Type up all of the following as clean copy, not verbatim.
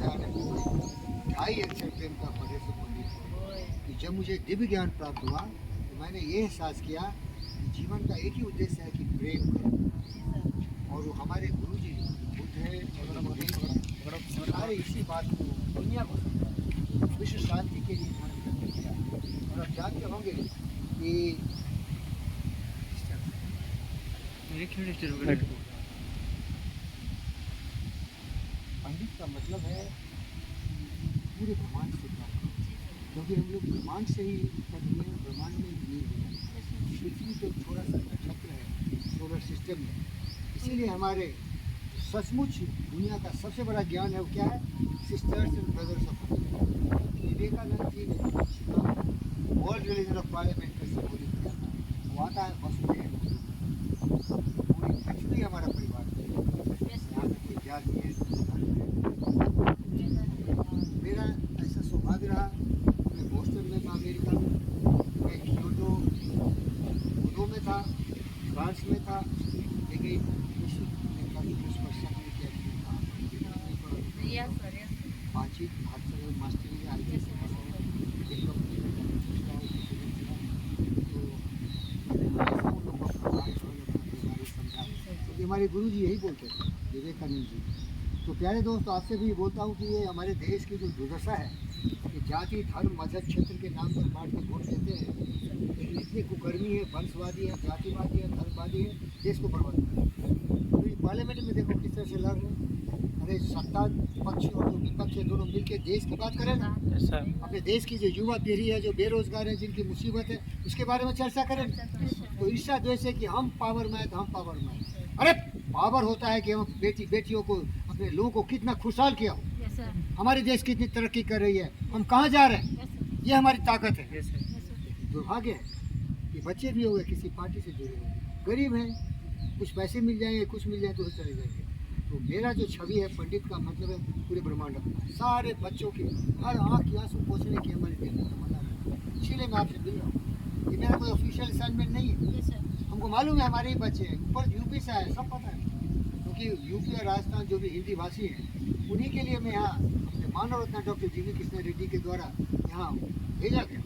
जाने को 2.5 अक्षर प्रेम का पढ़े से पंडित हो। कि जब मुझे दिव्य ज्ञान प्राप्त हुआ तो मैंने ये एहसास किया कि जीवन का एक ही उद्देश्य है कि प्रेम करो। और वो हमारे गुरु जी बुद्ध है, सारे इसी बात को दुनिया को समझा, विश्व शांति के लिए ध्यान किया। और आप जानते होंगे कि पंडित का मतलब है पूरे ब्रह्मांड से प्राप्त, क्योंकि हम लोग ब्रह्मांड से ही ब्रह्मांड में विलीन हो जाते। पृथ्वी तो थोड़ा सा नक्षत्र है सोलर सिस्टम में, इसीलिए हमारे सचमुच दुनिया का सबसे बड़ा ज्ञान है वो क्या है? Sisters and brothers of Vivekananda ji ने वर्ल्ड रिलीजन ऑफ पार्लियामेंट का संबोधित किया था। वो आता है वसुदेव, पूरी पृथ्वी हमारा परिवार है, यहाँ तक ये ज्ञान है। मेरा ऐसा सौभाग्य रहा, मैं बोस्टन में था अमेरिका में, मैं क्योटो में था, फ्रांस में था, लेकिन बातचीत मास्टरी आई तो हमारे गुरु जी यही बोलते थे, विवेकानंद जी। तो प्यारे दोस्त, आपसे भी बोलता हूँ कि ये हमारे देश की जो दुर्दशा है कि जाति धर्म मजहब क्षेत्र के नाम पर बांट के वोट देते हैं, लेकिन इतनी कुकर्मी है, वंशवादी है, जातिवादी है, धर्मवादी है, देश को बर्बाद कर रहे हैं। तो पार्लियामेंट में देखो किस तरह से लड़ रहे हैं। अरे सत्ता पक्ष और जो विपक्ष है दोनों मिलकर देश की बात करें ना, अपने देश की जो युवा पीढ़ी है, जो बेरोजगार है, जिनकी मुसीबत है, उसके बारे में चर्चा करें। तो ईर्ष्या द्वेष है कि हम पावर में हैं तो हम पावर में हैं। अरे पावर होता है कि हम बेटियों को, अपने लोगों को कितना खुशहाल किया हो, हमारे देश कितनी तरक्की कर रही है, हम कहाँ जा रहे हैं, ये हमारी ताकत है। दुर्भाग्य है कि बच्चे भी हो गए किसी पार्टी से जुड़े हुए, गरीब हैं, कुछ पैसे मिल जाएंगे, कुछ मिल जाए तो चले जाएंगे। तो मेरा जो छवि है पंडित का मतलब है पूरे ब्रह्मांड अपना, सारे बच्चों की हर आँख की आंसू पोछने की हमारे दिल में तमन्ना है। इसीलिए मैं आपसे मिल रहा हूँ। ये मेरा कोई ऑफिशियल असाइनमेंट नहीं है, हमको मालूम है हमारे ही बच्चे हैं, ऊपर यूपी से आए, सब पता है, क्योंकि यूपी और राजस्थान जो भी हिंदी भाषी हैं उन्हीं के लिए मैं यहाँ अपने मानव रत्न doctor G V Krishna Reddy के द्वारा यहाँ भेजा गया,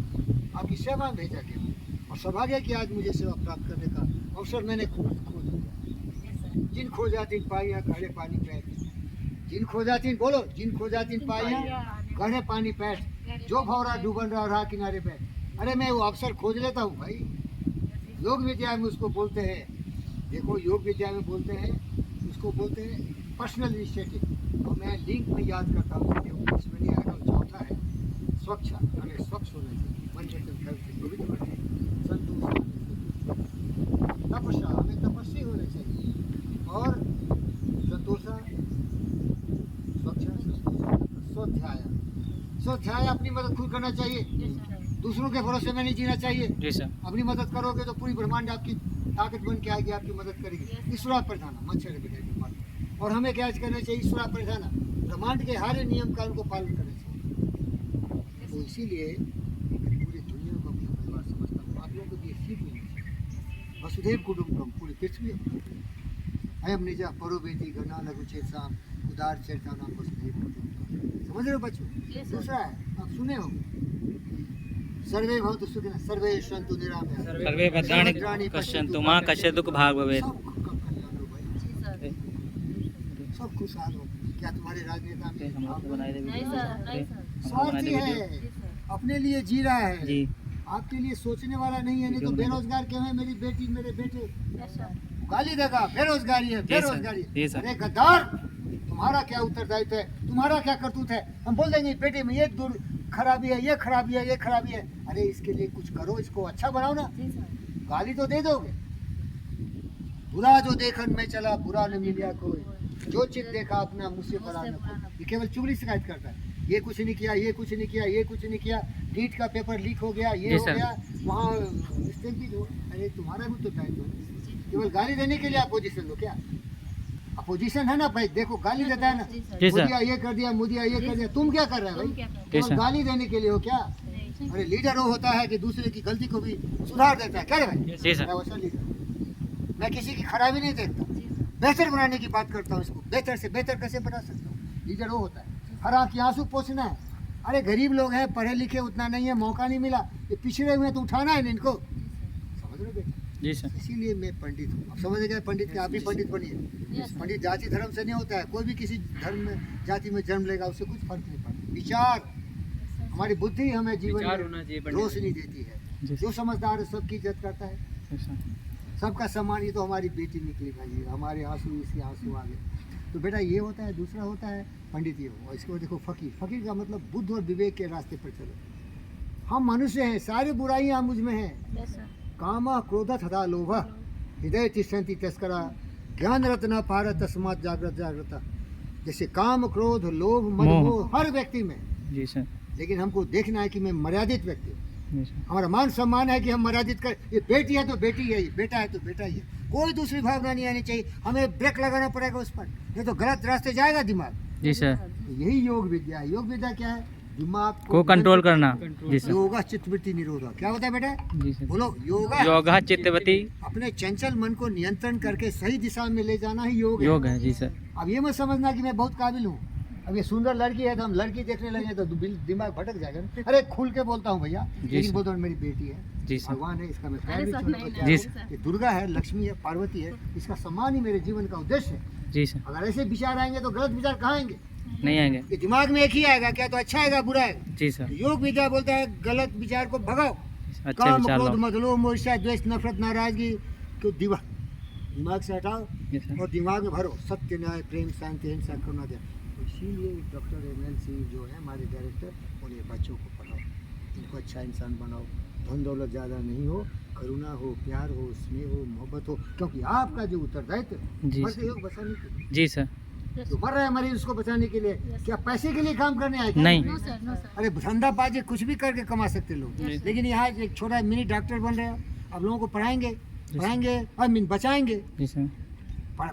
आपकी सेवा में भेजा गया। और सौभाग्य कि आज मुझे सेवा प्राप्त करने का अवसर मैंने खो दिया। जिन खो जाती पाइया गहरे पानी पैठ, जिन खो जाती बोलो, जिन खो जाती पाइया गहरे पानी पैठ, जो भौरा डूबन रहा किनारे बैठ। अरे मैं वो अवसर खोज लेता हूँ भाई। योग विद्या में उसको बोलते हैं, देखो योग विद्या में बोलते हैं, उसको बोलते हैं पर्सनल इनिशिएटिव। और मैं लिंक में याद करता हूँ, इसमें नहीं आएगा, चौथा है स्वच्छ, हमें स्वच्छ होना चाहिए, मन वचन कर्म से पवित्र होना चाहिए, संतोष, तपस्या, हमें तपस्वी होना चाहिए, और संतोषा, स्वाध्याय, स्वाध्याय अपनी मदद खुद करना चाहिए, दूसरों के भरोसे में नहीं जीना चाहिए। अपनी मदद करोगे तो पूरी ब्रह्मांड आपकी ताकत बन के आएगी, आपकी मदद करेगी। ईश्वरा प्रधान मच्छर बिना, और हमें क्या करना चाहिए? ईश्वरा प्रधान, ब्रह्मांड के हर नियम कानून को पालन करना चाहिए। तो इसीलिए पूरी दुनिया को अपना परिवार समझता हूँ, आप लोगों को भी सीख मिलनी चाहिए। वसुधैव कुटुंबकम, पूरी पृथ्वी अयम निजा परो बेटी गणा लघु चेतसाम उदार चरिता नाम वसुधैव कुटुंबकम। समझ रहे हो बच्चों? दूसरा है, आप सुने हो, सर्वे भवन्तु सुखिनः सर्वे सन्तु निरामयाः सर्वे भद्राणि पश्यन्तु मा कश्चित् दुःख भाग् भवेत्। सब खुशहाल हो। क्या तुम्हारे राजनेता नहीं स्वार्थी है, अपने लिए जी रहा है, आपके लिए सोचने वाला नहीं है। नहीं तो बेरोजगार क्यों है? मेरी बेटी मेरे बेटे गाली देगा, बेरोजगारी है, बेरोजगारी। अरे गद्दार, तुम्हारा क्या उत्तरदायित्व है? तुम्हारा क्या करतूत है? हम बोल देंगे बेटे में ये खराबी है, ये खराबी है, ये खराबी है। अरे इसके लिए कुछ करो, इसको अच्छा बनाओ ना। गाली तो दे दोगे। बुरा जो देखन में चला बुरा न मिलिया कोई, जो चित देखा अपना मुझसे बड़ा न कोई। ये केवल चुगली शिकायत करता है, ये कुछ नहीं किया, ये कुछ नहीं किया, ये कुछ नहीं किया, नीट का पेपर लीक हो गया, ये हो गया, वहाँ मिस्टेक भी हो। अरे तुम्हारा भी तो दायित्व है। केवल गाली देने के लिए अपोजिशन लो क्या? अपोजिशन है ना भाई, देखो गाली देता है ना, मोदिया ये कर दिया, मोदिया ये कर दिया, तुम क्या कर रहे हो भाई? केवल गाली देने के लिए हो क्या? अरे लीडर वो होता है कि दूसरे की गलती को भी सुधार देता है, क्या रे भाई? मैं वैसा लीडर, मैं किसी की खराबी नहीं देखता, बेहतर बनाने की बात करता हूँ। इसको बेहतर से बेहतर कैसे बना सकता हूँ, लीडर वो होता है। हर आँख के आंसू पोंछना है। अरे गरीब लोग हैं, पढ़े लिखे उतना नहीं है, मौका नहीं मिला, ये पिछड़े हुए हैं, तो उठाना है ना इनको, समझ रहे हो बेटा? जी सर। इसीलिए मैं पंडित हूँ। अब समझ गए पंडित के, आप भी पंडित बनिए। पंडित जाति धर्म से नहीं होता है, कोई भी किसी धर्म में जाति में जन्म लेगा उससे कुछ फर्क नहीं पड़ता। विचार, हमारी बुद्धि हमें जीवन में रोशनी देती है। जो समझदार है सबकी इज्जत करता है, सबका सम्मान। ये तो हमारी बेटी निकली भाई, हमारे आंसू इसके आंसू आ गए। तो बेटा ये होता है। दूसरा होता है पंडित ये हो, और इसको देखो फकीर। फकीर का मतलब बुद्ध और विवेक के रास्ते पर चलो। हम मनुष्य हैं, सारी बुराइयां मुझ में हैं। काम क्रोध तथा लोभ हृदय तिष्ठन्ति तस्करा ज्ञान रत्न पार तस्मात् जागृत जागृता। जैसे काम क्रोध लोभ मद मोह हर व्यक्ति में, जी सर। लेकिन हमको देखना है कि मैं मर्यादित व्यक्ति हूँ। जी सर। हमारा मान सम्मान है कि हम मर्यादित कर। ये बेटी है तो बेटी है, बेटा है तो बेटा ही है, कोई दूसरी भावना नहीं आनी चाहिए। हमें ब्रेक लगाना पड़ेगा उस पर, नहीं तो गलत रास्ते जाएगा दिमाग। जी सर। तो यही योग विद्या है। योग विद्या क्या है? दिमाग को कंट्रोल करना। जी सर। योगा चित्तवृत्ति निरोधा। क्या होता है बेटा? जी सर। बोलो योगा। योगा चित्तवती अपने चंचल मन को नियंत्रण करके सही दिशा में ले जाना ही योग योग है। जी सर। अब ये मत समझना कि मैं बहुत काबिल हूँ। अब ये सुंदर लड़की है तो हम लड़की देखने लगे तो दिमाग भटक जाएगा ना। अरे खुल के बोलता हूँ भैया, लेकिन बोलता हूँ मेरी बेटी है, जी सर। भगवान है, इसका मैं पैर भी छूने को तैयार जी हूँ। सर। ये दुर्गा है, लक्ष्मी है, पार्वती है, इसका सम्मान ही मेरे जीवन का उद्देश्य है। जी सर। अगर ऐसे विचार आएंगे तो गलत विचार कहाँ आएंगे? नहीं आएंगे। ये दिमाग में एक ही आएगा, क्या तो अच्छा आएगा बुरा आएगा। जी सर। योग विद्या बोलता है गलत विचार को भगाओ। अच्छे काम विचार क्रोध लो। मद लोभ मोह ईर्ष्या द्वेष नफरत नाराजगी को दिमाग से हटाओ जी सर। और दिमाग में भरो सत्य न्याय प्रेम शांति अहिंसा करुणा दया। तो इसीलिए डॉक्टर MLC जो है हमारे डायरेक्टर, और ये बच्चों को पढ़ाओ, इनको अच्छा इंसान बनाओ। धन दौलत ज़्यादा नहीं हो, करुणा हो, प्यार हो, स्नेह हो, मोहब्बत हो, क्योंकि आपका जो उत्तरदायित्व जी मरते योग बचाने के लिए। जी सर। जो मर रहा है मरीज उसको बचाने के लिए, क्या पैसे के लिए काम करने आए क्या? नहीं। अरे धंधा बाजी कुछ भी करके कमा सकते लोग, लेकिन यहाँ एक छोटा मिनी डॉक्टर बन रहे हैं। अब लोगों को पढ़ाएंगे और बचाएंगे, जी सर।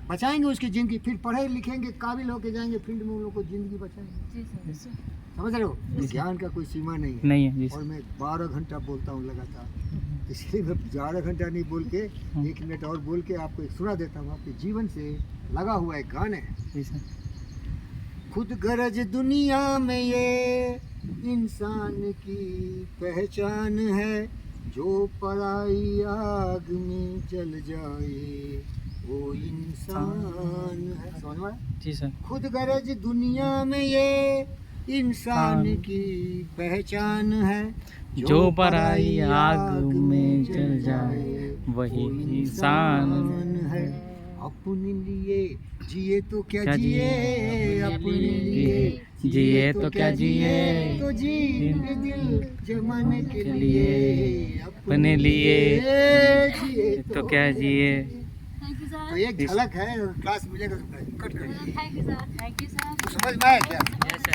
बचाएंगे उसकी जिंदगी, फिर पढ़े लिखेंगे काबिल होके जाएंगे फील्ड में, उन लोगों को जिंदगी बचाएंगे। समझ रहे हो? ज्ञान का कोई सीमा नहीं है। नहीं है। जी और सर। मैं 12 घंटा बोलता हूँ लगातार, इसलिए मैं 12 घंटा नहीं बोल के 1 मिनट और बोल के आपको एक सुना देता हूँ। आपके जीवन से लगा हुआ एक गाना है। जी सर। खुद गरज दुनिया में ये इंसान की पहचान है, जो पराई आग में जल जाए वो इंसान है। समझ में आया? जी सर। खुद गरज दुनिया में ये इंसान की पहचान है, जो पराई आग में जल जाए वही इंसान है। अपने लिए जिए तो क्या क्या जिए, जिए, अपने लिए जिए तो क्या जिए, तो जी के दिल जमाने के लिए, अपने लिए जिए तो क्या जिए। तो एक झलक है, क्लास मिलेगा तो कट कर। Thank you sir. समझ में आया क्या?